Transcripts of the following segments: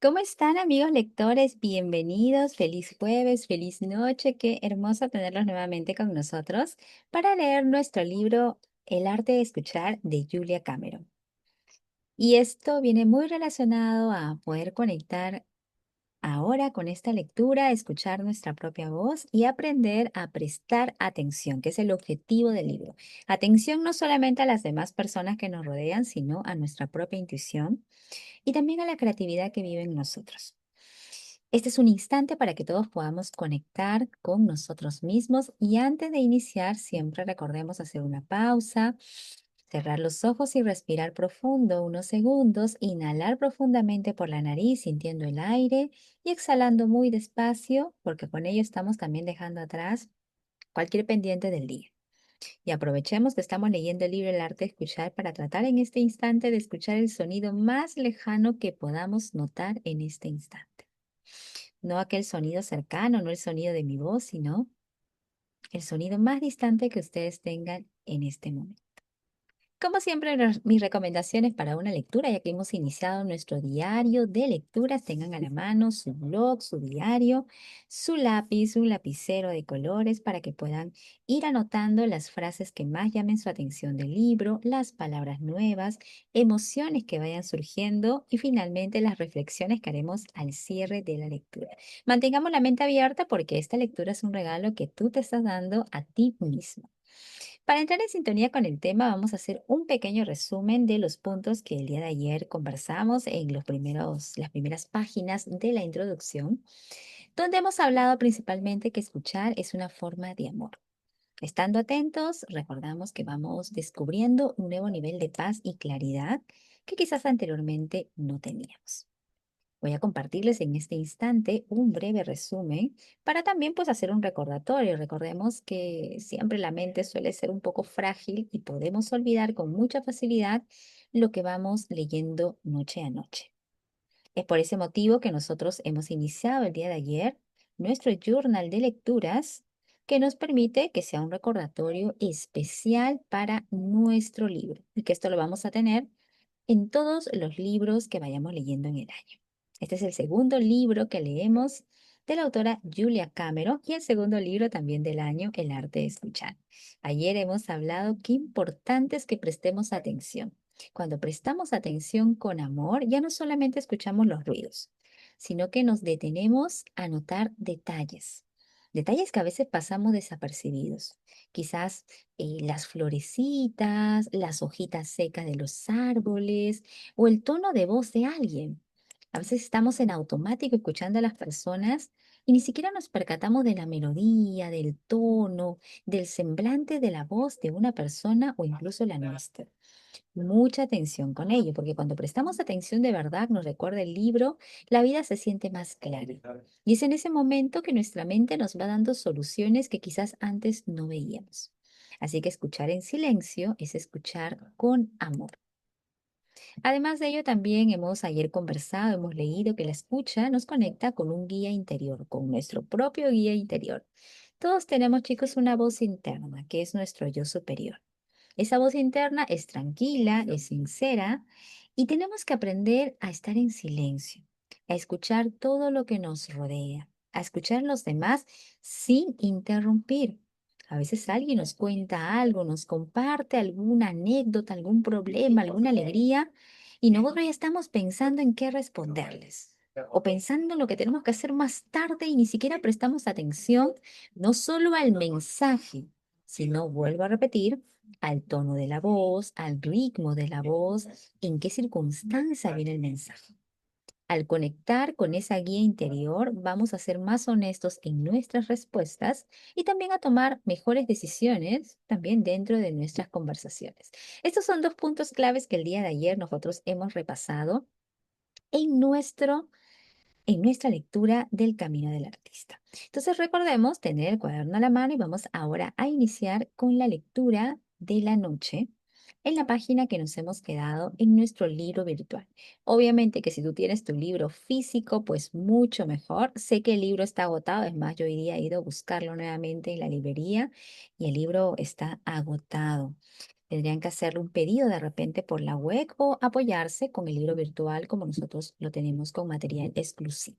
¿Cómo están, amigos lectores? Bienvenidos, feliz jueves, feliz noche. Qué hermoso tenerlos nuevamente con nosotros para leer nuestro libro El arte de escuchar de Julia Cameron. Y esto viene muy relacionado a poder conectar ahora con esta lectura, escuchar nuestra propia voz y aprender a prestar atención, que es el objetivo del libro. Atención no solamente a las demás personas que nos rodean, sino a nuestra propia intuición y también a la creatividad que vive en nosotros. Este es un instante para que todos podamos conectar con nosotros mismos y antes de iniciar siempre recordemos hacer una pausa, cerrar los ojos y respirar profundo unos segundos, inhalar profundamente por la nariz sintiendo el aire y exhalando muy despacio porque con ello estamos también dejando atrás cualquier pendiente del día. Y aprovechemos que estamos leyendo el libro El arte de escuchar para tratar en este instante de escuchar el sonido más lejano que podamos notar en este instante. No aquel sonido cercano, no el sonido de mi voz, sino el sonido más distante que ustedes tengan en este momento. Como siempre, mis recomendaciones para una lectura, ya que hemos iniciado nuestro diario de lecturas, tengan a la mano su blog, su diario, su lápiz, un lapicero de colores para que puedan ir anotando las frases que más llamen su atención del libro, las palabras nuevas, emociones que vayan surgiendo y finalmente las reflexiones que haremos al cierre de la lectura. Mantengamos la mente abierta porque esta lectura es un regalo que tú te estás dando a ti mismo. Para entrar en sintonía con el tema, vamos a hacer un pequeño resumen de los puntos que el día de ayer conversamos en las primeras páginas de la introducción, donde hemos hablado principalmente que escuchar es una forma de amor. Estando atentos, recordamos que vamos descubriendo un nuevo nivel de paz y claridad que quizás anteriormente no teníamos. Voy a compartirles en este instante un breve resumen para también pues hacer un recordatorio. Recordemos que siempre la mente suele ser un poco frágil y podemos olvidar con mucha facilidad lo que vamos leyendo noche a noche. Es por ese motivo que nosotros hemos iniciado el día de ayer nuestro journal de lecturas que nos permite que sea un recordatorio especial para nuestro libro y que esto lo vamos a tener en todos los libros que vayamos leyendo en el año. Este es el segundo libro que leemos de la autora Julia Cameron y el segundo libro también del año, El arte de escuchar. Ayer hemos hablado qué importante es que prestemos atención. Cuando prestamos atención con amor, ya no solamente escuchamos los ruidos, sino que nos detenemos a notar detalles. Detalles que a veces pasamos desapercibidos. Quizás las florecitas, las hojitas secas de los árboles o el tono de voz de alguien. A veces estamos en automático escuchando a las personas y ni siquiera nos percatamos de la melodía, del tono, del semblante de la voz de una persona o incluso la nuestra. Mucha atención con ello, porque cuando prestamos atención de verdad, nos recuerda el libro, la vida se siente más clara. Y es en ese momento que nuestra mente nos va dando soluciones que quizás antes no veíamos. Así que escuchar en silencio es escuchar con amor. Además de ello, también hemos ayer conversado, hemos leído que la escucha nos conecta con un guía interior, con nuestro propio guía interior. Todos tenemos, chicos, una voz interna, que es nuestro yo superior. Esa voz interna es tranquila, es sincera y tenemos que aprender a estar en silencio, a escuchar todo lo que nos rodea, a escuchar a los demás sin interrumpir. A veces alguien nos cuenta algo, nos comparte alguna anécdota, algún problema, alguna alegría y nosotros ya estamos pensando en qué responderles o pensando en lo que tenemos que hacer más tarde y ni siquiera prestamos atención no solo al mensaje, sino, vuelvo a repetir, al tono de la voz, al ritmo de la voz, en qué circunstancia viene el mensaje. Al conectar con esa guía interior, vamos a ser más honestos en nuestras respuestas y también a tomar mejores decisiones también dentro de nuestras conversaciones. Estos son dos puntos claves que el día de ayer nosotros hemos repasado en nuestra lectura del Camino del Artista. Entonces recordemos tener el cuaderno a la mano y vamos ahora a iniciar con la lectura de la noche en la página que nos hemos quedado en nuestro libro virtual. Obviamente que si tú tienes tu libro físico, pues mucho mejor. Sé que el libro está agotado, es más, yo hoy día he ido a buscarlo nuevamente en la librería y el libro está agotado. Tendrían que hacerle un pedido de repente por la web o apoyarse con el libro virtual como nosotros lo tenemos con material exclusivo.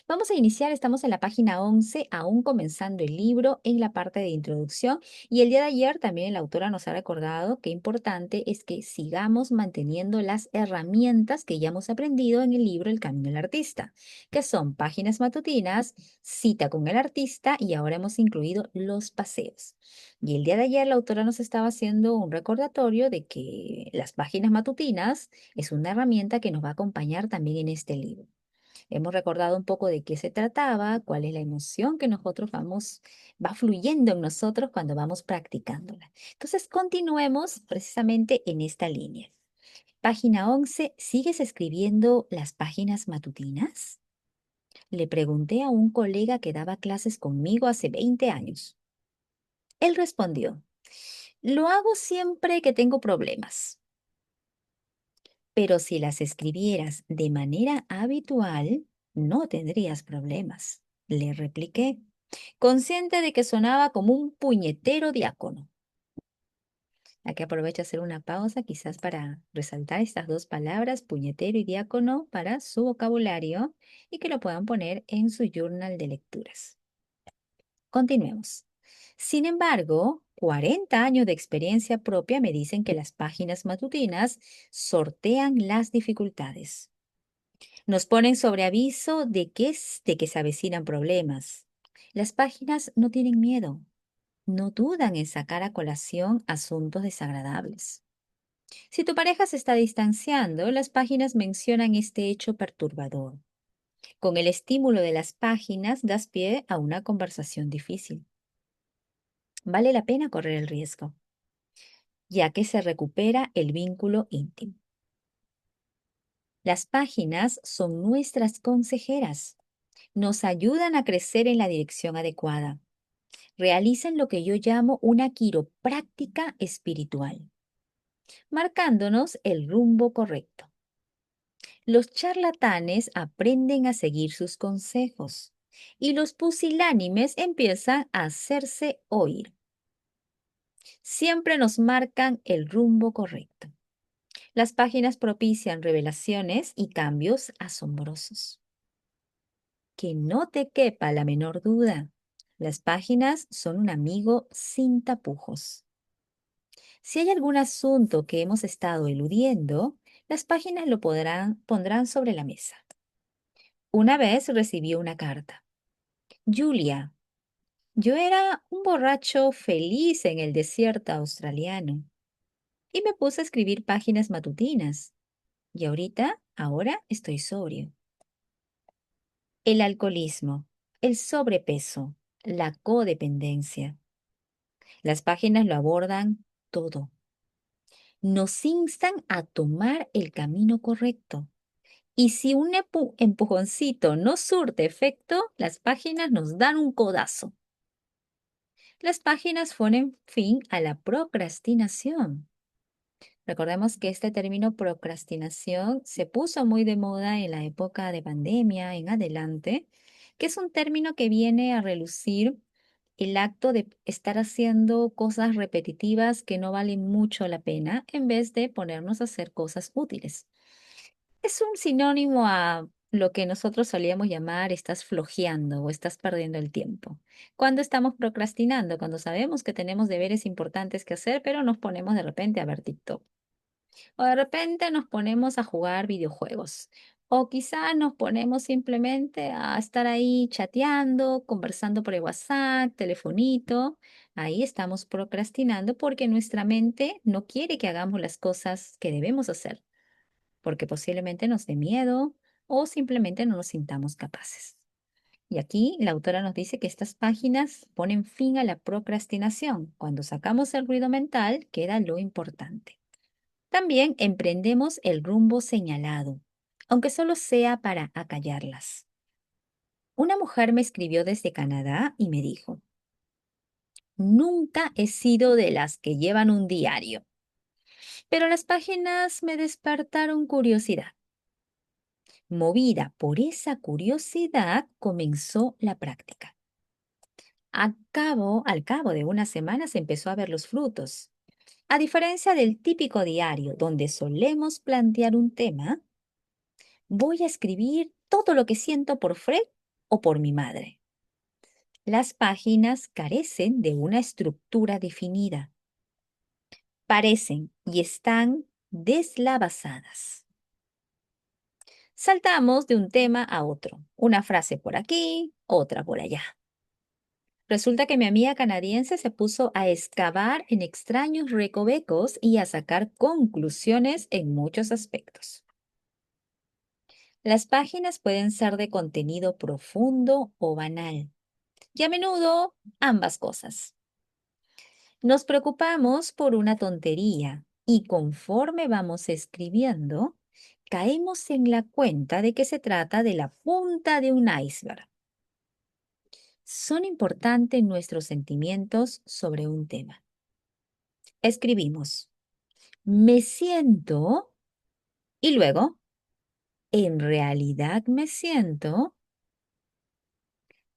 Vamos a iniciar, estamos en la página 11, aún comenzando el libro en la parte de introducción y el día de ayer también la autora nos ha recordado que importante es que sigamos manteniendo las herramientas que ya hemos aprendido en el libro El Camino del Artista, que son páginas matutinas, cita con el artista y ahora hemos incluido los paseos. Y el día de ayer la autora nos estaba haciendo un recordatorio de que las páginas matutinas es una herramienta que nos va a acompañar también en este libro. Hemos recordado un poco de qué se trataba, cuál es la emoción que nosotros va fluyendo en nosotros cuando vamos practicándola. Entonces, continuemos precisamente en esta línea. Página 11, ¿sigues escribiendo las páginas matutinas? Le pregunté a un colega que daba clases conmigo hace 20 años. Él respondió, lo hago siempre que tengo problemas, pero si las escribieras de manera habitual, no tendrías problemas. Le repliqué, consciente de que sonaba como un puñetero diácono. Aquí aprovecho a hacer una pausa quizás para resaltar estas dos palabras, puñetero y diácono, para su vocabulario y que lo puedan poner en su journal de lecturas. Continuemos. Sin embargo, 40 años de experiencia propia me dicen que las páginas matutinas sortean las dificultades. Nos ponen sobre aviso de que se avecinan problemas. Las páginas no tienen miedo, no dudan en sacar a colación asuntos desagradables. Si tu pareja se está distanciando, las páginas mencionan este hecho perturbador. Con el estímulo de las páginas das pie a una conversación difícil. Vale la pena correr el riesgo, ya que se recupera el vínculo íntimo. Las páginas son nuestras consejeras. Nos ayudan a crecer en la dirección adecuada. Realizan lo que yo llamo una quiropráctica espiritual, marcándonos el rumbo correcto. Los charlatanes aprenden a seguir sus consejos y los pusilánimes empiezan a hacerse oír. Siempre nos marcan el rumbo correcto. Las páginas propician revelaciones y cambios asombrosos. Que no te quepa la menor duda. Las páginas son un amigo sin tapujos. Si hay algún asunto que hemos estado eludiendo, las páginas pondrán sobre la mesa. Una vez recibí una carta. Julia, yo era un borracho feliz en el desierto australiano y me puse a escribir páginas matutinas. Y ahora estoy sobrio. El alcoholismo, el sobrepeso, la codependencia. Las páginas lo abordan todo. Nos instan a tomar el camino correcto. Y si un empujoncito no surte efecto, las páginas nos dan un codazo. Las páginas ponen fin a la procrastinación. Recordemos que este término procrastinación se puso muy de moda en la época de pandemia en adelante, que es un término que viene a relucir el acto de estar haciendo cosas repetitivas que no valen mucho la pena en vez de ponernos a hacer cosas útiles. Es un sinónimo a lo que nosotros solíamos llamar estás flojeando o estás perdiendo el tiempo. Cuando estamos procrastinando, cuando sabemos que tenemos deberes importantes que hacer, pero nos ponemos de repente a ver TikTok. O de repente nos ponemos a jugar videojuegos. O quizá nos ponemos simplemente a estar ahí chateando, conversando por el WhatsApp, telefonito. Ahí estamos procrastinando porque nuestra mente no quiere que hagamos las cosas que debemos hacer, porque posiblemente nos dé miedo o simplemente no nos sintamos capaces. Y aquí la autora nos dice que estas páginas ponen fin a la procrastinación. Cuando sacamos el ruido mental, queda lo importante. También emprendemos el rumbo señalado, aunque solo sea para acallarlas. Una mujer me escribió desde Canadá y me dijo, nunca he sido de las que llevan un diario, pero las páginas me despertaron curiosidad. Movida por esa curiosidad, comenzó la práctica. Al cabo de unas semanas empezó a ver los frutos. A diferencia del típico diario donde solemos plantear un tema, voy a escribir todo lo que siento por Fred o por mi madre. Las páginas carecen de una estructura definida. Parecen y están deslavazadas. Saltamos de un tema a otro, una frase por aquí, otra por allá. Resulta que mi amiga canadiense se puso a excavar en extraños recovecos y a sacar conclusiones en muchos aspectos. Las páginas pueden ser de contenido profundo o banal, y a menudo ambas cosas. Nos preocupamos por una tontería y conforme vamos escribiendo, caemos en la cuenta de que se trata de la punta de un iceberg. Son importantes nuestros sentimientos sobre un tema. Escribimos, me siento y luego, en realidad me siento.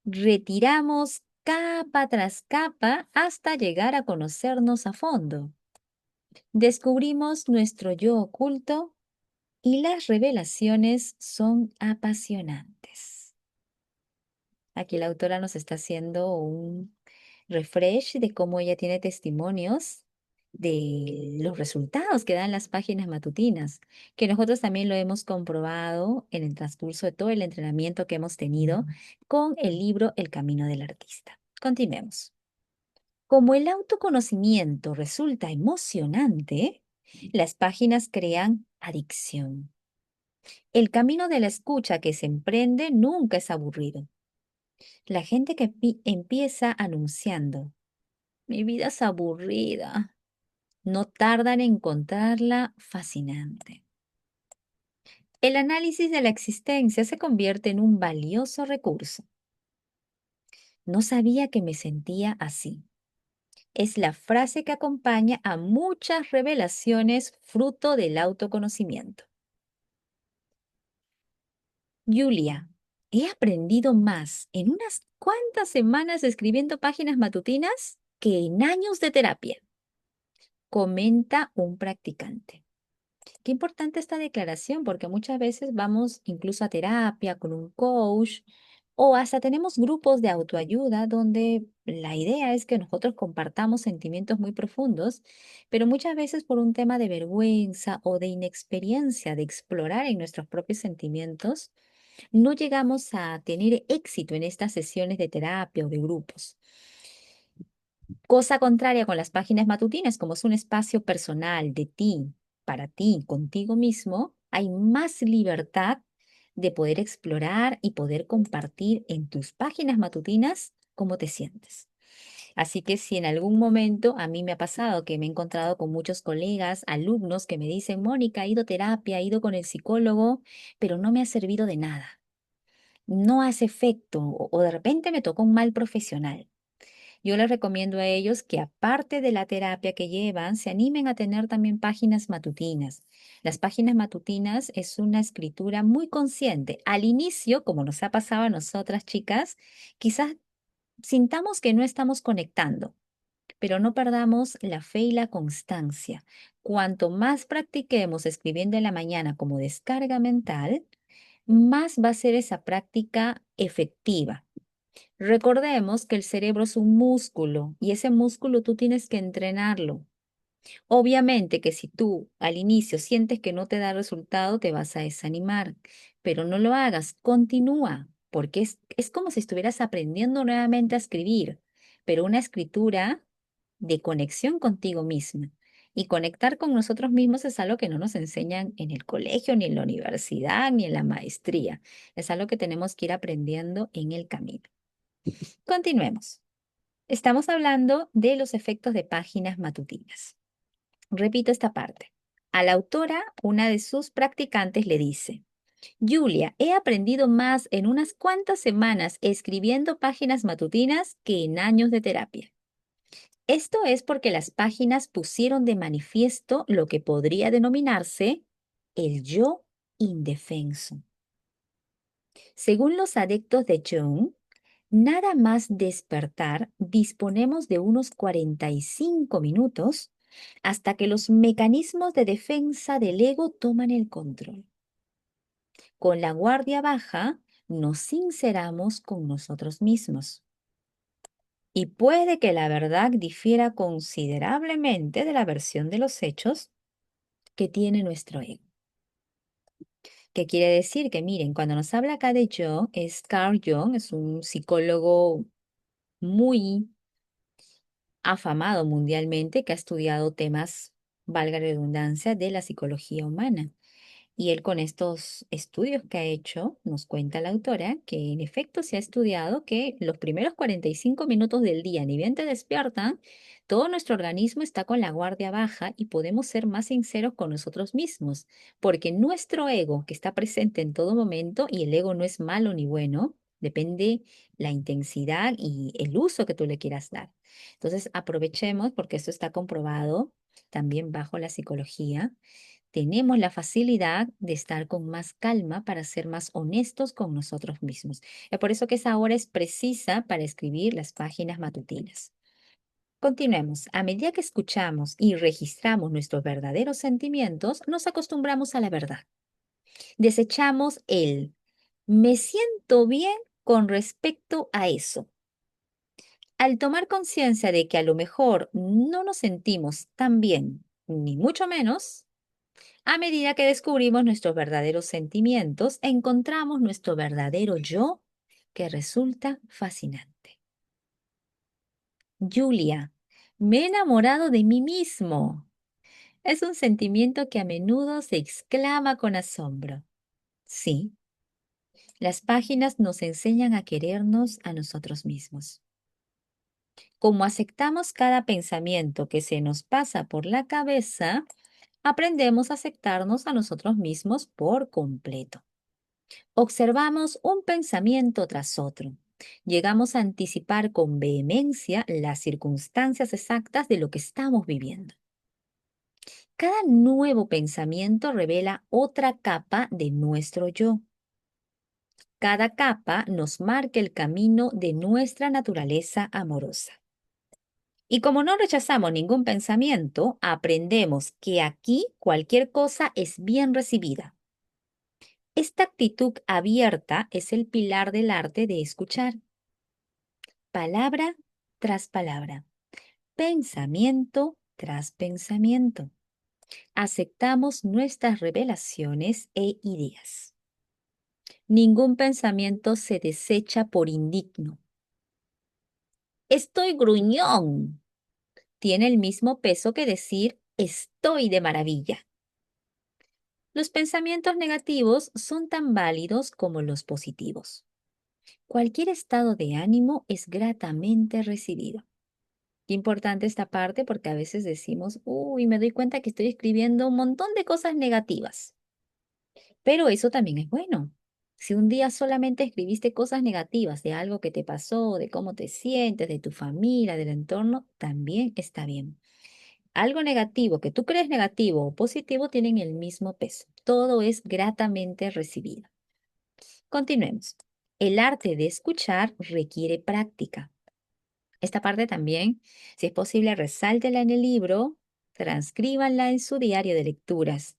Retiramos capa tras capa hasta llegar a conocernos a fondo. Descubrimos nuestro yo oculto y las revelaciones son apasionantes. Aquí la autora nos está haciendo un refresh de cómo ella tiene testimonios de los resultados que dan las páginas matutinas, que nosotros también lo hemos comprobado en el transcurso de todo el entrenamiento que hemos tenido con el libro El Camino del Artista. Continuemos. Como el autoconocimiento resulta emocionante, las páginas crean adicción. El camino de la escucha que se emprende nunca es aburrido. La gente que empieza anunciando, mi vida es aburrida, no tarda en encontrarla fascinante. El análisis de la existencia se convierte en un valioso recurso. No sabía que me sentía así. Es la frase que acompaña a muchas revelaciones fruto del autoconocimiento. Julia, he aprendido más en unas cuantas semanas escribiendo páginas matutinas que en años de terapia, comenta un practicante. Qué importante esta declaración porque muchas veces vamos incluso a terapia con un coach o hasta tenemos grupos de autoayuda donde la idea es que nosotros compartamos sentimientos muy profundos, pero muchas veces por un tema de vergüenza o de inexperiencia de explorar en nuestros propios sentimientos, no llegamos a tener éxito en estas sesiones de terapia o de grupos. Cosa contraria con las páginas matutinas, como es un espacio personal de ti, para ti, contigo mismo, hay más libertad de poder explorar y poder compartir en tus páginas matutinas cómo te sientes. Así que si en algún momento a mí me ha pasado que me he encontrado con muchos colegas, alumnos que me dicen, Mónica, he ido a terapia, he ido con el psicólogo, pero no me ha servido de nada, no hace efecto o de repente me tocó un mal profesional. Yo les recomiendo a ellos que aparte de la terapia que llevan, se animen a tener también páginas matutinas. Las páginas matutinas es una escritura muy consciente. Al inicio, como nos ha pasado a nosotras chicas, quizás sintamos que no estamos conectando, pero no perdamos la fe y la constancia. Cuanto más practiquemos escribiendo en la mañana como descarga mental, más va a ser esa práctica efectiva. Recordemos que el cerebro es un músculo y ese músculo tú tienes que entrenarlo. Obviamente que si tú al inicio sientes que no te da resultado, te vas a desanimar, pero no lo hagas, continúa, porque es como si estuvieras aprendiendo nuevamente a escribir, pero una escritura de conexión contigo misma. Y conectar con nosotros mismos es algo que no nos enseñan en el colegio, ni en la universidad, ni en la maestría. Es algo que tenemos que ir aprendiendo en el camino. Continuemos. Estamos hablando de los efectos de páginas matutinas. Repito esta parte. A la autora, una de sus practicantes le dice, Julia, he aprendido más en unas cuantas semanas escribiendo páginas matutinas que en años de terapia. Esto es porque las páginas pusieron de manifiesto lo que podría denominarse el yo indefenso. Según los adeptos de Jung, nada más despertar, disponemos de unos 45 minutos hasta que los mecanismos de defensa del ego toman el control. Con la guardia baja, nos sinceramos con nosotros mismos. Y puede que la verdad difiera considerablemente de la versión de los hechos que tiene nuestro ego. ¿Qué quiere decir? Que miren, cuando nos habla acá de Jung, es Carl Jung, es un psicólogo muy afamado mundialmente que ha estudiado temas, valga la redundancia, de la psicología humana. Y él con estos estudios que ha hecho, nos cuenta la autora que en efecto se ha estudiado que los primeros 45 minutos del día, ni bien te despiertan, todo nuestro organismo está con la guardia baja y podemos ser más sinceros con nosotros mismos, porque nuestro ego, que está presente en todo momento, y el ego no es malo ni bueno, depende la intensidad y el uso que tú le quieras dar. Entonces, aprovechemos, porque esto está comprobado también bajo la psicología, tenemos la facilidad de estar con más calma para ser más honestos con nosotros mismos. Es por eso que esa hora es precisa para escribir las páginas matutinas. Continuemos. A medida que escuchamos y registramos nuestros verdaderos sentimientos, nos acostumbramos a la verdad. Desechamos el me siento bien con respecto a eso. Al tomar conciencia de que a lo mejor no nos sentimos tan bien, ni mucho menos, a medida que descubrimos nuestros verdaderos sentimientos, encontramos nuestro verdadero yo que resulta fascinante. Julia, me he enamorado de mí mismo. Es un sentimiento que a menudo se exclama con asombro. Sí, las páginas nos enseñan a querernos a nosotros mismos. Como aceptamos cada pensamiento que se nos pasa por la cabeza, aprendemos a aceptarnos a nosotros mismos por completo. Observamos un pensamiento tras otro. Llegamos a anticipar con vehemencia las circunstancias exactas de lo que estamos viviendo. Cada nuevo pensamiento revela otra capa de nuestro yo. Cada capa nos marca el camino de nuestra naturaleza amorosa. Y como no rechazamos ningún pensamiento, aprendemos que aquí cualquier cosa es bien recibida. Esta actitud abierta es el pilar del arte de escuchar. Palabra tras palabra, pensamiento tras pensamiento. Aceptamos nuestras revelaciones e ideas. Ningún pensamiento se desecha por indigno. Estoy gruñón. Tiene el mismo peso que decir estoy de maravilla. Los pensamientos negativos son tan válidos como los positivos. Cualquier estado de ánimo es gratamente recibido. Qué importante esta parte porque a veces decimos, uy, me doy cuenta que estoy escribiendo un montón de cosas negativas. Pero eso también es bueno. Si un día solamente escribiste cosas negativas de algo que te pasó, de cómo te sientes, de tu familia, del entorno, también está bien. Algo negativo que tú crees negativo o positivo tienen el mismo peso. Todo es gratamente recibido. Continuemos. El arte de escuchar requiere práctica. Esta parte también, si es posible, resáltela en el libro, transcríbanla en su diario de lecturas.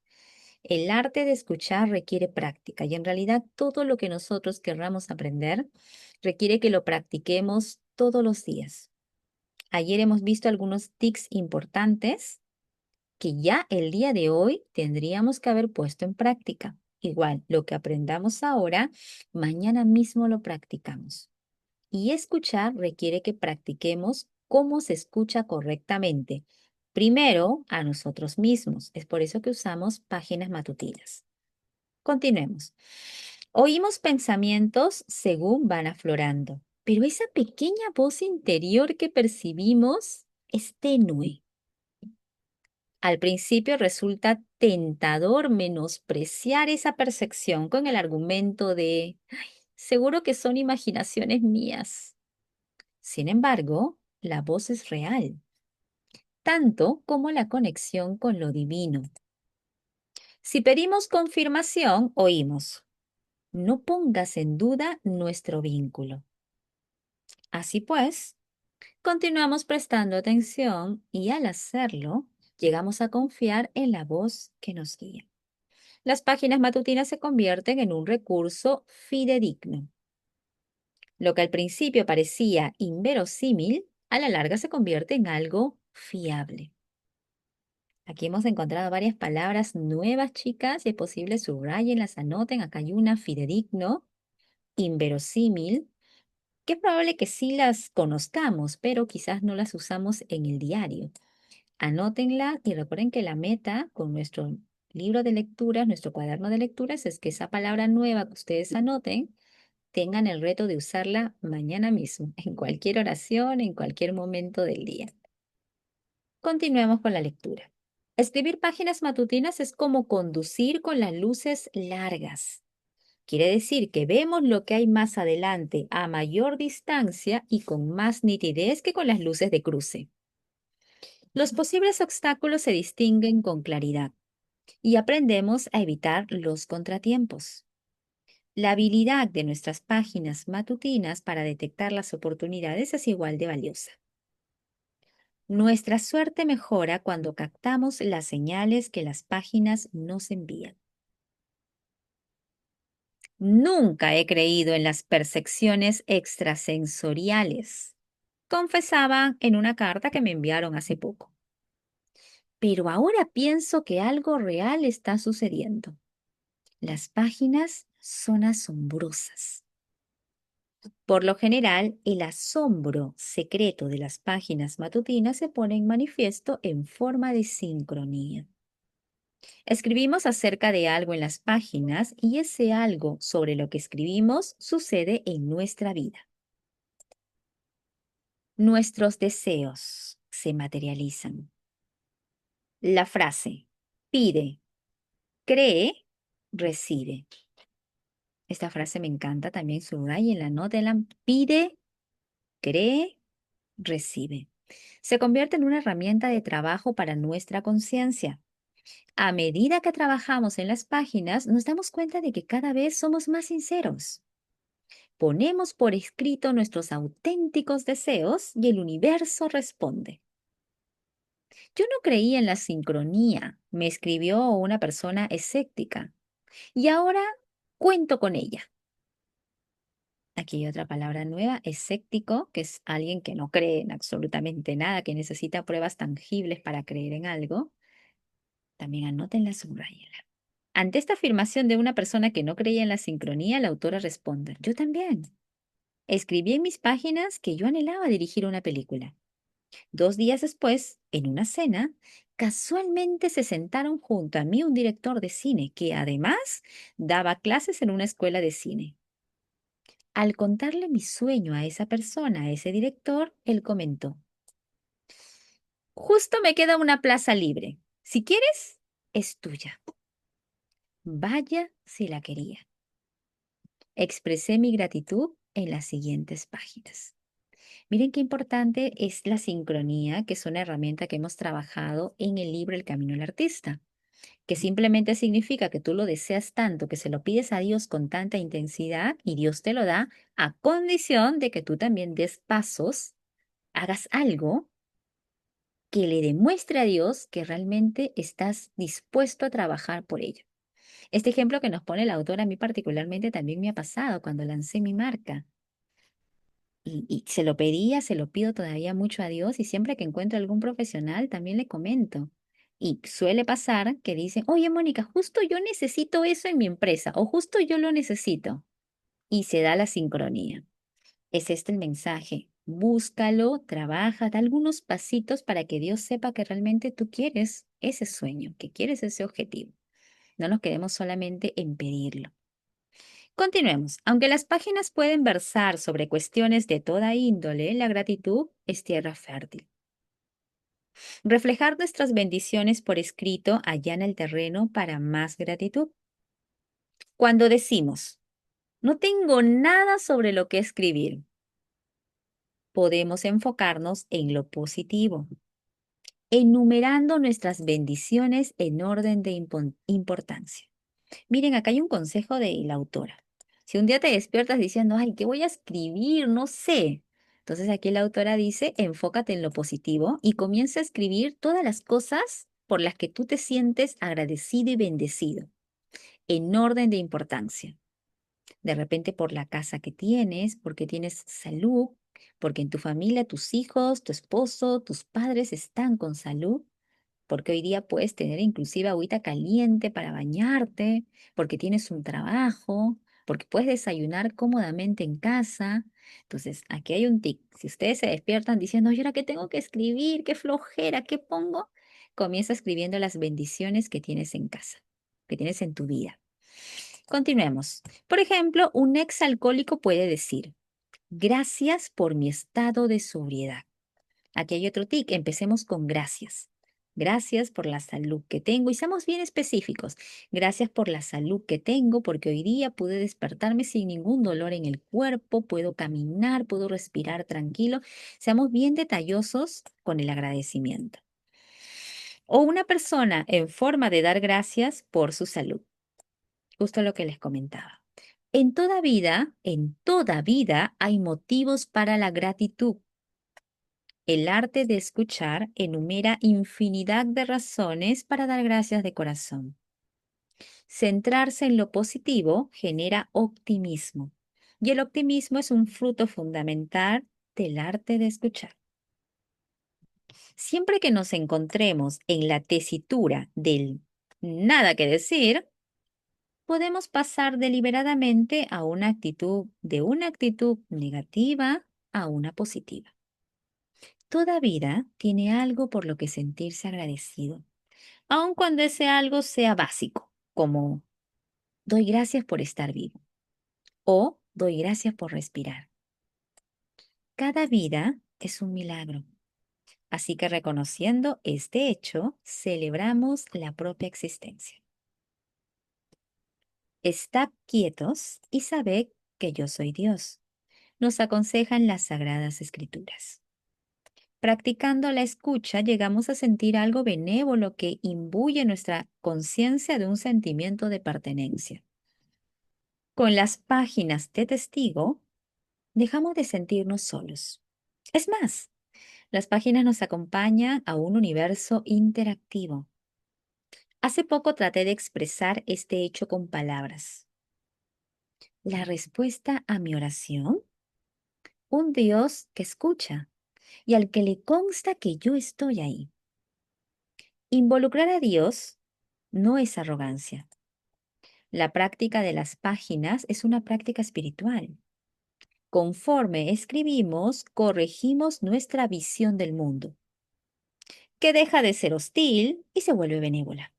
El arte de escuchar requiere práctica y en realidad todo lo que nosotros querramos aprender requiere que lo practiquemos todos los días. Ayer hemos visto algunos tics importantes que ya el día de hoy tendríamos que haber puesto en práctica. Igual, lo que aprendamos ahora, mañana mismo lo practicamos. Y escuchar requiere que practiquemos cómo se escucha correctamente. Primero, a nosotros mismos. Es por eso que usamos páginas matutinas. Continuemos. Oímos pensamientos según van aflorando, pero esa pequeña voz interior que percibimos es tenue. Al principio resulta tentador menospreciar esa percepción con el argumento de, seguro que son imaginaciones mías. Sin embargo, la voz es real, tanto como la conexión con lo divino. Si pedimos confirmación, oímos, no pongas en duda nuestro vínculo. Así pues, continuamos prestando atención y al hacerlo, Llegamos a confiar en la voz que nos guía. Las páginas matutinas se convierten en un recurso fidedigno. Lo que al principio parecía inverosímil, a la larga se convierte en algo fiable. Aquí hemos encontrado varias palabras nuevas, chicas. Si es posible, subrayenlas, anoten. Acá hay una: fidedigno, inverosímil, que es probable que sí las conozcamos, pero quizás no las usamos en el diario. Anótenla y recuerden que la meta con nuestro libro de lecturas, nuestro cuaderno de lecturas, es que esa palabra nueva que ustedes anoten, tengan el reto de usarla mañana mismo, en cualquier oración, en cualquier momento del día. Continuemos con la lectura. Escribir páginas matutinas es como conducir con las luces largas. Quiere decir que vemos lo que hay más adelante a mayor distancia y con más nitidez que con las luces de cruce. Los posibles obstáculos se distinguen con claridad y aprendemos a evitar los contratiempos. La habilidad de nuestras páginas matutinas para detectar las oportunidades es igual de valiosa. Nuestra suerte mejora cuando captamos las señales que las páginas nos envían. Nunca he creído en las percepciones extrasensoriales, confesaba en una carta que me enviaron hace poco. Pero ahora pienso que algo real está sucediendo. Las páginas son asombrosas. Por lo general, el asombro secreto de las páginas matutinas se pone en manifiesto en forma de sincronía. Escribimos acerca de algo en las páginas y ese algo sobre lo que escribimos sucede en nuestra vida. Nuestros deseos se materializan. La frase pide, cree, recibe. Esta frase me encanta, también subrayenla, anótenla. Pide, cree, recibe. Se convierte en una herramienta de trabajo para nuestra conciencia. A medida que trabajamos en las páginas, nos damos cuenta de que cada vez somos más sinceros. Ponemos por escrito nuestros auténticos deseos y el universo responde. Yo no creía en la sincronía, me escribió una persona escéptica, y ahora cuento con ella. Aquí hay otra palabra nueva: escéptico, que es alguien que no cree en absolutamente nada, que necesita pruebas tangibles para creer en algo. También anótenla, subrayenla. Ante esta afirmación de una persona que no creía en la sincronía, la autora responde: yo también. Escribí en mis páginas que yo anhelaba dirigir una película. 2 días después, en una cena, casualmente se sentaron junto a mí un director de cine que además daba clases en una escuela de cine. Al contarle mi sueño a esa persona, a ese director, él comentó: justo me queda una plaza libre. Si quieres, es tuya. Vaya si la quería. Expresé mi gratitud en las siguientes páginas. Miren qué importante es la sincronía, que es una herramienta que hemos trabajado en el libro El Camino del Artista, que simplemente significa que tú lo deseas tanto, que se lo pides a Dios con tanta intensidad y Dios te lo da a condición de que tú también des pasos, hagas algo que le demuestre a Dios que realmente estás dispuesto a trabajar por ello. Este ejemplo que nos pone la autora a mí particularmente también me ha pasado cuando lancé mi marca. Y se lo pedía, se lo pido todavía mucho a Dios y siempre que encuentro algún profesional también le comento. Y suele pasar que dicen: oye, Mónica, justo yo necesito eso en mi empresa o justo yo lo necesito. Y se da la sincronía. Es este el mensaje. Búscalo, trabaja, da algunos pasitos para que Dios sepa que realmente tú quieres ese sueño, que quieres ese objetivo. No nos quedemos solamente en pedirlo. Continuemos. Aunque las páginas pueden versar sobre cuestiones de toda índole, la gratitud es tierra fértil. Reflejar nuestras bendiciones por escrito allana el terreno para más gratitud. Cuando decimos: no tengo nada sobre lo que escribir, podemos enfocarnos en lo positivo, enumerando nuestras bendiciones en orden de importancia. Miren, acá hay un consejo de la autora. Si un día te despiertas diciendo: ay, ¿qué voy a escribir? No sé. Entonces aquí la autora dice, enfócate en lo positivo y comienza a escribir todas las cosas por las que tú te sientes agradecido y bendecido, en orden de importancia. De repente por la casa que tienes, porque tienes salud, porque en tu familia tus hijos, tu esposo, tus padres están con salud, porque hoy día puedes tener inclusive agüita caliente para bañarte, porque tienes un trabajo, porque puedes desayunar cómodamente en casa. Entonces, aquí hay un tic. Si ustedes se despiertan diciendo, ¿y ahora qué tengo que escribir? ¿Qué flojera? ¿Qué pongo? Comienza escribiendo las bendiciones que tienes en casa, que tienes en tu vida. Continuemos. Por ejemplo, un exalcohólico puede decir, gracias por mi estado de sobriedad. Aquí hay otro tic, empecemos con gracias. Gracias por la salud que tengo y seamos bien específicos. Gracias por la salud que tengo porque hoy día pude despertarme sin ningún dolor en el cuerpo, puedo caminar, puedo respirar tranquilo. Seamos bien detallosos con el agradecimiento. O una persona en forma de dar gracias por su salud. Justo lo que les comentaba. En toda vida hay motivos para la gratitud. El arte de escuchar enumera infinidad de razones para dar gracias de corazón. Centrarse en lo positivo genera optimismo, y el optimismo es un fruto fundamental del arte de escuchar. Siempre que nos encontremos en la tesitura del nada que decir, podemos pasar deliberadamente a una actitud negativa a una positiva. Toda vida tiene algo por lo que sentirse agradecido, aun cuando ese algo sea básico, como doy gracias por estar vivo o doy gracias por respirar. Cada vida es un milagro, así que reconociendo este hecho, celebramos la propia existencia. Estad quietos y sabed que yo soy Dios, nos aconsejan las sagradas escrituras. Practicando la escucha, llegamos a sentir algo benévolo que imbuye nuestra conciencia de un sentimiento de pertenencia. Con las páginas de testigo, dejamos de sentirnos solos. Es más, las páginas nos acompañan a un universo interactivo. Hace poco traté de expresar este hecho con palabras. La respuesta a mi oración, un Dios que escucha y al que le consta que yo estoy ahí. Involucrar a Dios no es arrogancia. La práctica de las páginas es una práctica espiritual. Conforme escribimos, corregimos nuestra visión del mundo, que deja de ser hostil y se vuelve benévola.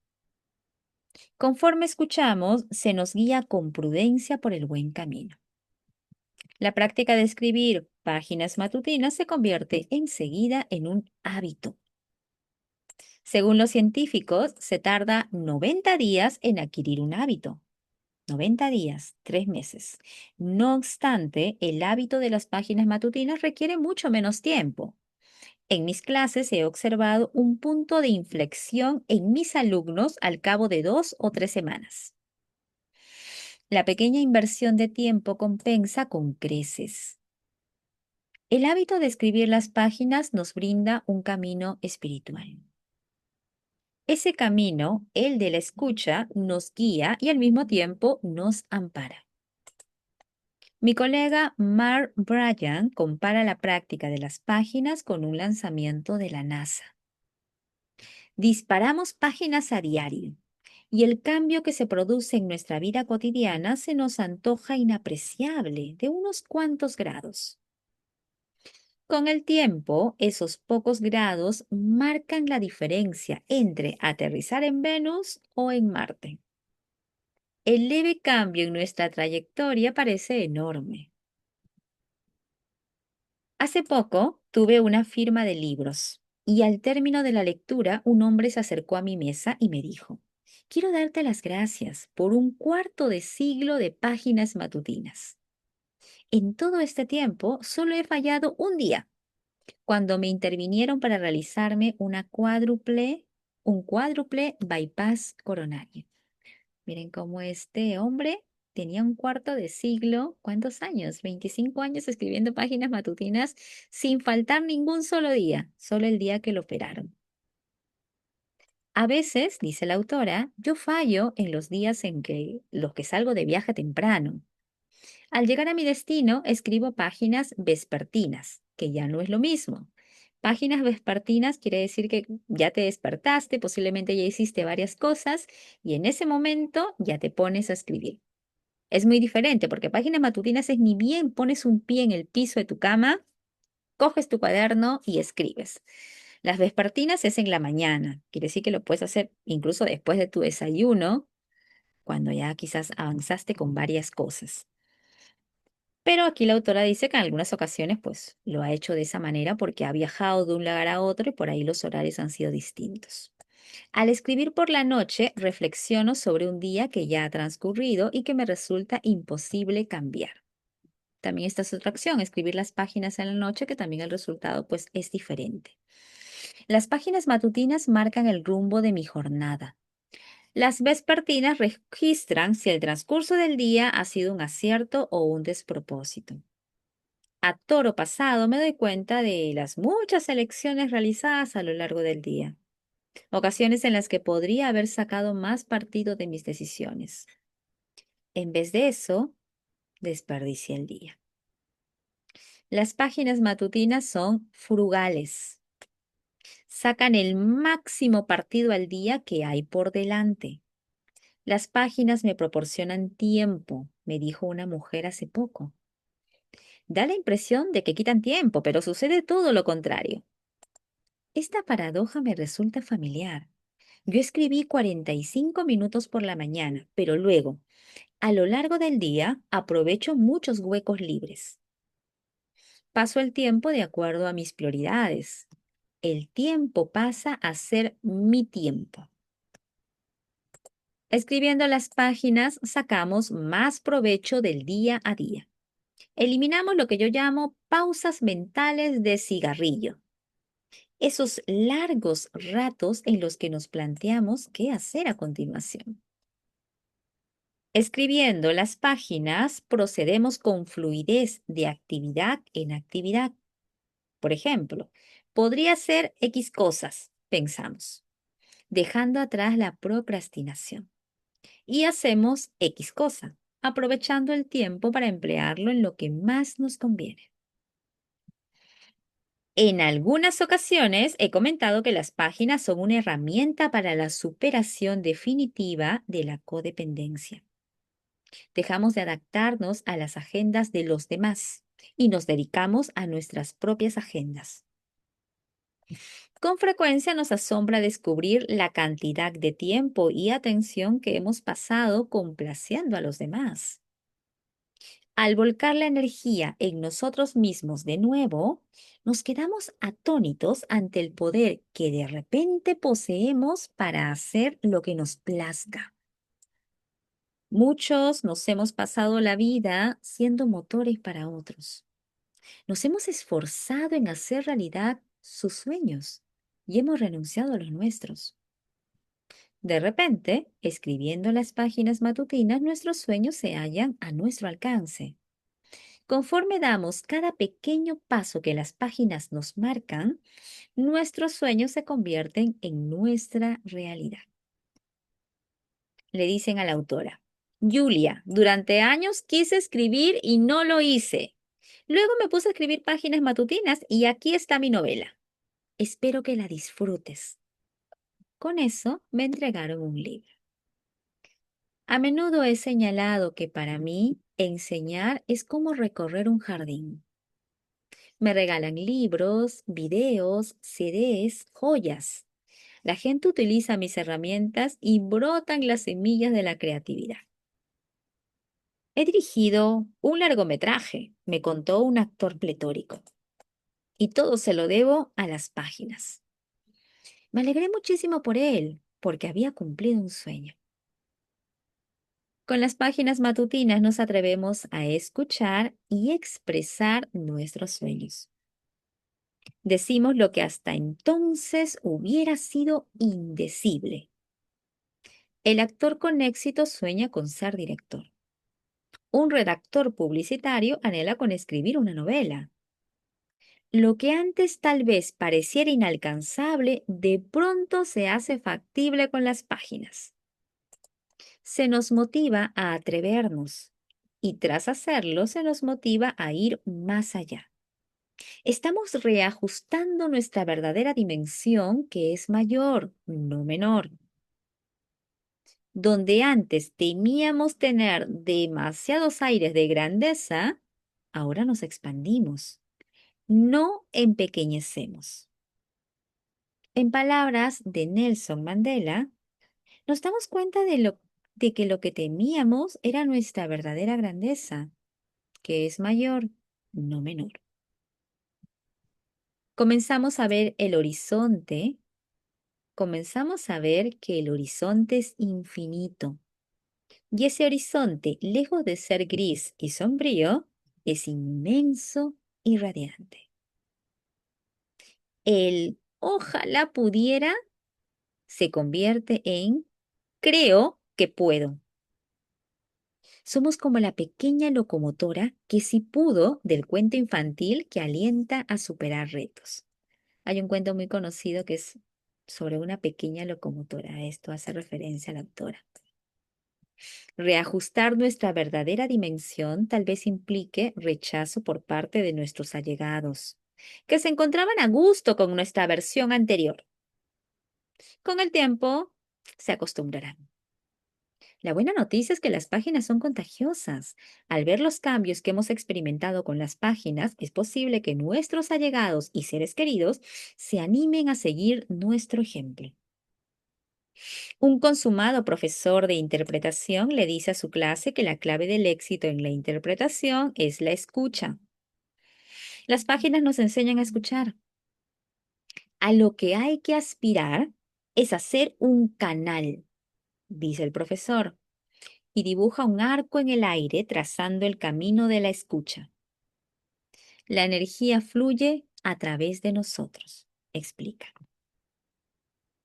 Conforme escuchamos, se nos guía con prudencia por el buen camino. La práctica de escribir páginas matutinas se convierte enseguida en un hábito. Según los científicos, se tarda 90 días en adquirir un hábito. 90 días, 3 meses. No obstante, el hábito de las páginas matutinas requiere mucho menos tiempo. En mis clases he observado un punto de inflexión en mis alumnos al cabo de 2 o 3 semanas. La pequeña inversión de tiempo compensa con creces. El hábito de escribir las páginas nos brinda un camino espiritual. Ese camino, el de la escucha, nos guía y al mismo tiempo nos ampara. Mi colega Mark Bryan compara la práctica de las páginas con un lanzamiento de la NASA. Disparamos páginas a diario y el cambio que se produce en nuestra vida cotidiana se nos antoja inapreciable, de unos cuantos grados. Con el tiempo, esos pocos grados marcan la diferencia entre aterrizar en Venus o en Marte. El leve cambio en nuestra trayectoria parece enorme. Hace poco tuve una firma de libros y al término de la lectura un hombre se acercó a mi mesa y me dijo, quiero darte las gracias por un cuarto de siglo de páginas matutinas. En todo este tiempo solo he fallado un día, cuando me intervinieron para realizarme un cuádruple bypass coronario. Miren cómo este hombre Tenía un cuarto de siglo, ¿cuántos años? 25 años escribiendo páginas matutinas sin faltar ningún solo día, solo el día que lo operaron. A veces, dice la autora, yo fallo en los días en que los que salgo de viaje temprano. Al llegar a mi destino, escribo páginas vespertinas, que ya no es lo mismo. Páginas vespertinas quiere decir que ya te despertaste, posiblemente ya hiciste varias cosas y en ese momento ya te pones a escribir. Es muy diferente porque páginas matutinas es ni bien pones un pie en el piso de tu cama, coges tu cuaderno y escribes. Las vespertinas es en la mañana, quiere decir que lo puedes hacer incluso después de tu desayuno, cuando ya quizás avanzaste con varias cosas. Pero aquí la autora dice que en algunas ocasiones pues lo ha hecho de esa manera porque ha viajado de un lugar a otro y por ahí los horarios han sido distintos. Al escribir por la noche, reflexiono sobre un día que ya ha transcurrido y que me resulta imposible cambiar. También esta es otra opción, escribir las páginas en la noche, que también el resultado pues es diferente. Las páginas matutinas marcan el rumbo de mi jornada. Las vespertinas registran si el transcurso del día ha sido un acierto o un despropósito. A toro pasado me doy cuenta de las muchas elecciones realizadas a lo largo del día, ocasiones en las que podría haber sacado más partido de mis decisiones. En vez de eso, desperdicié el día. Las páginas matutinas son frugales. Sacan el máximo partido al día que hay por delante. Las páginas me proporcionan tiempo, me dijo una mujer hace poco. Da la impresión de que quitan tiempo, pero sucede todo lo contrario. Esta paradoja me resulta familiar. Yo escribí 45 minutos por la mañana, pero luego, a lo largo del día, aprovecho muchos huecos libres. Paso el tiempo de acuerdo a mis prioridades. El tiempo pasa a ser mi tiempo. Escribiendo las páginas, sacamos más provecho del día a día. Eliminamos lo que yo llamo pausas mentales de cigarrillo. Esos largos ratos en los que nos planteamos qué hacer a continuación. Escribiendo las páginas, procedemos con fluidez de actividad en actividad. Por ejemplo, podría ser X cosas, pensamos, dejando atrás la procrastinación. Y hacemos X cosa, aprovechando el tiempo para emplearlo en lo que más nos conviene. En algunas ocasiones he comentado que las páginas son una herramienta para la superación definitiva de la codependencia. Dejamos de adaptarnos a las agendas de los demás y nos dedicamos a nuestras propias agendas. Con frecuencia nos asombra descubrir la cantidad de tiempo y atención que hemos pasado complaciendo a los demás. Al volcar la energía en nosotros mismos de nuevo, nos quedamos atónitos ante el poder que de repente poseemos para hacer lo que nos plazca. Muchos nos hemos pasado la vida siendo motores para otros. Nos hemos esforzado en hacer realidad sus sueños y hemos renunciado a los nuestros. De repente, escribiendo las páginas matutinas, nuestros sueños se hallan a nuestro alcance. Conforme damos cada pequeño paso que las páginas nos marcan, nuestros sueños se convierten en nuestra realidad. Le dicen a la autora: Julia, durante años quise escribir y no lo hice. Luego me puse a escribir páginas matutinas y aquí está mi novela. Espero que la disfrutes. Con eso me entregaron un libro. A menudo he señalado que para mí enseñar es como recorrer un jardín. Me regalan libros, videos, CDs, joyas. La gente utiliza mis herramientas y brotan las semillas de la creatividad. He dirigido un largometraje, me contó un actor pletórico, y todo se lo debo a las páginas. Me alegré muchísimo por él, porque había cumplido un sueño. Con las páginas matutinas nos atrevemos a escuchar y expresar nuestros sueños. Decimos lo que hasta entonces hubiera sido indecible. El actor con éxito sueña con ser director. Un redactor publicitario anhela con escribir una novela. Lo que antes tal vez pareciera inalcanzable, de pronto se hace factible con las páginas. Se nos motiva a atrevernos y tras hacerlo se nos motiva a ir más allá. Estamos reajustando nuestra verdadera dimensión que es mayor, no menor. Donde antes temíamos tener demasiados aires de grandeza, ahora nos expandimos, no empequeñecemos. En palabras de Nelson Mandela, nos damos cuenta de que lo que temíamos era nuestra verdadera grandeza, que es mayor, no menor. Comenzamos a ver el horizonte, comenzamos a ver que el horizonte es infinito. Y ese horizonte, lejos de ser gris y sombrío, es inmenso y radiante. El ojalá pudiera se convierte en creo que puedo. Somos como la pequeña locomotora que sí pudo del cuento infantil que alienta a superar retos. Hay un cuento muy conocido que es sobre una pequeña locomotora. Esto hace referencia a la autora. Reajustar nuestra verdadera dimensión tal vez implique rechazo por parte de nuestros allegados, que se encontraban a gusto con nuestra versión anterior. Con el tiempo, se acostumbrarán. La buena noticia es que las páginas son contagiosas. Al ver los cambios que hemos experimentado con las páginas, es posible que nuestros allegados y seres queridos se animen a seguir nuestro ejemplo. Un consumado profesor de interpretación le dice a su clase que la clave del éxito en la interpretación es la escucha. Las páginas nos enseñan a escuchar. A lo que hay que aspirar es hacer un canal, dice el profesor, y dibuja un arco en el aire trazando el camino de la escucha. La energía fluye a través de nosotros, explica.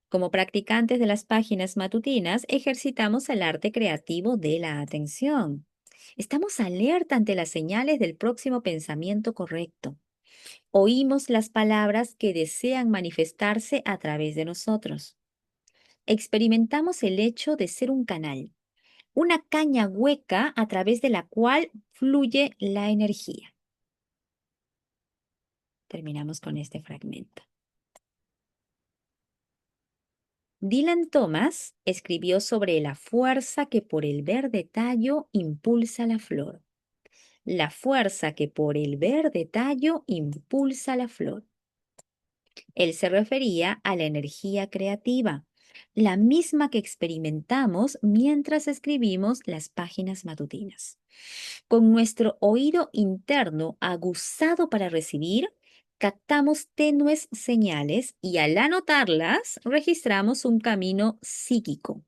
Como practicantes de las páginas matutinas, ejercitamos el arte creativo de la atención. Estamos alerta ante las señales del próximo pensamiento correcto. Oímos las palabras que desean manifestarse a través de nosotros. Experimentamos el hecho de ser un canal, una caña hueca a través de la cual fluye la energía. Terminamos con este fragmento. Dylan Thomas escribió sobre la fuerza que por el verde tallo impulsa la flor. La fuerza que por el verde tallo impulsa la flor. Él se refería a la energía creativa, la misma que experimentamos mientras escribimos las páginas matutinas. Con nuestro oído interno aguzado para recibir, captamos tenues señales y al anotarlas registramos un camino psíquico.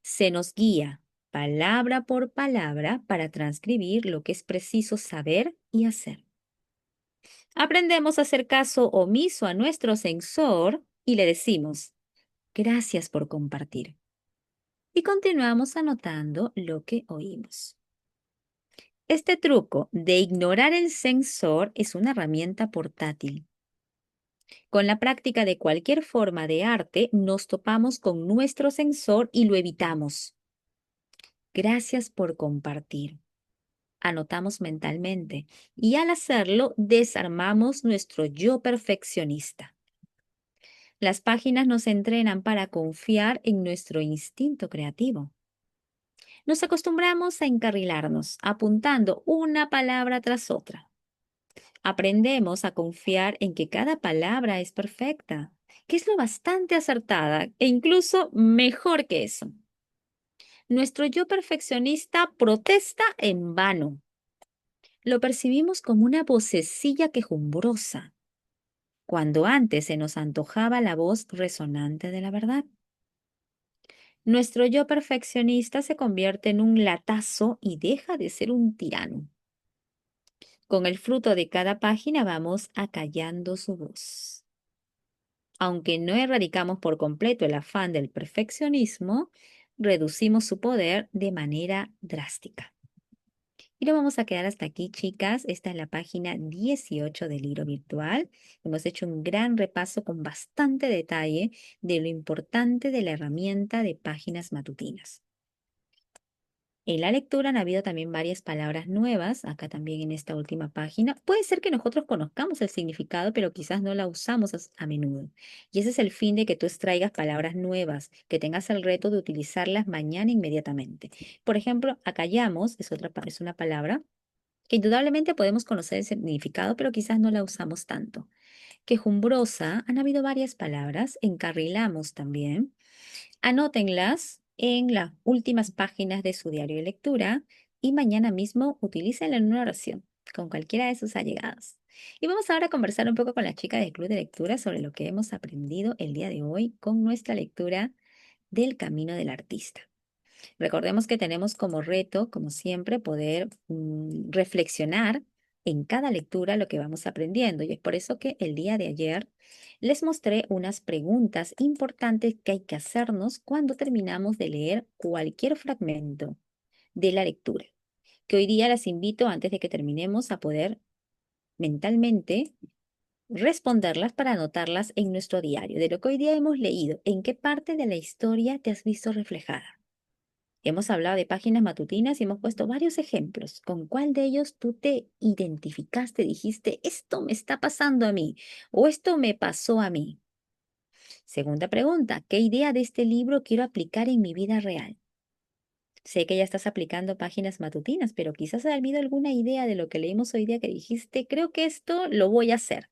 Se nos guía palabra por palabra para transcribir lo que es preciso saber y hacer. Aprendemos a hacer caso omiso a nuestro sensor y le decimos, gracias por compartir. Y continuamos anotando lo que oímos. Este truco de ignorar el sensor es una herramienta portátil. Con la práctica de cualquier forma de arte nos topamos con nuestro sensor y lo evitamos. Gracias por compartir. Anotamos mentalmente y al hacerlo desarmamos nuestro yo perfeccionista. Las páginas nos entrenan para confiar en nuestro instinto creativo. Nos acostumbramos a encarrilarnos, apuntando una palabra tras otra. Aprendemos a confiar en que cada palabra es perfecta, que es lo bastante acertada e incluso mejor que eso. Nuestro yo perfeccionista protesta en vano. Lo percibimos como una vocecilla quejumbrosa, cuando antes se nos antojaba la voz resonante de la verdad. Nuestro yo perfeccionista se convierte en un latazo y deja de ser un tirano. Con el fruto de cada página vamos acallando su voz. Aunque no erradicamos por completo el afán del perfeccionismo, reducimos su poder de manera drástica. Y nos vamos a quedar hasta aquí, chicas. Esta es la página 18 del libro virtual. Hemos hecho un gran repaso con bastante detalle de lo importante de la herramienta de páginas matutinas. En la lectura han habido también varias palabras nuevas, acá también en esta última página. Puede ser que nosotros conozcamos el significado, pero quizás no la usamos a menudo. Y ese es el fin de que tú extraigas palabras nuevas, que tengas el reto de utilizarlas mañana inmediatamente. Por ejemplo, acallamos es una palabra que indudablemente podemos conocer el significado, pero quizás no la usamos tanto. Quejumbrosa, han habido varias palabras, encarrilamos también. Anótenlas en las últimas páginas de su diario de lectura y mañana mismo utilícenla en una oración con cualquiera de sus allegados. Y vamos ahora a conversar un poco con la chica del Club de Lectura sobre lo que hemos aprendido el día de hoy con nuestra lectura del Camino del Artista. Recordemos que tenemos como reto, como siempre, poder reflexionar en cada lectura lo que vamos aprendiendo. Y es por eso que el día de ayer les mostré unas preguntas importantes que hay que hacernos cuando terminamos de leer cualquier fragmento de la lectura, que hoy día las invito antes de que terminemos a poder mentalmente responderlas para anotarlas en nuestro diario, de lo que hoy día hemos leído, en qué parte de la historia te has visto reflejada. Hemos hablado de páginas matutinas y hemos puesto varios ejemplos. ¿Con cuál de ellos tú te identificaste? Dijiste, esto me está pasando a mí o esto me pasó a mí. Segunda pregunta, ¿qué idea de este libro quiero aplicar en mi vida real? Sé que ya estás aplicando páginas matutinas, pero quizás ha habido alguna idea de lo que leímos hoy día que dijiste, creo que esto lo voy a hacer.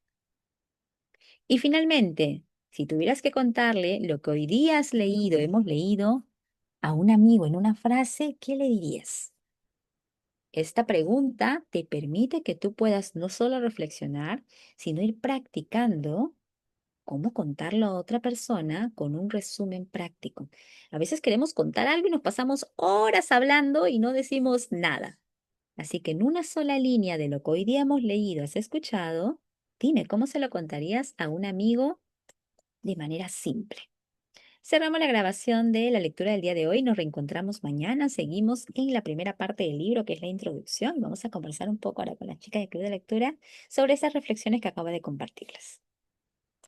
Y finalmente, si tuvieras que contarle lo que hoy día has leído, hemos leído a un amigo en una frase, ¿qué le dirías? Esta pregunta te permite que tú puedas no solo reflexionar, sino ir practicando cómo contarlo a otra persona con un resumen práctico. A veces queremos contar algo y nos pasamos horas hablando y no decimos nada. Así que en una sola línea de lo que hoy día hemos leído, has escuchado, dime cómo se lo contarías a un amigo de manera simple. Cerramos la grabación de la lectura del día de hoy. Nos reencontramos mañana. Seguimos en la primera parte del libro, que es la introducción. Vamos a conversar un poco ahora con la chica del Club de Lectura sobre esas reflexiones que acabo de compartirles.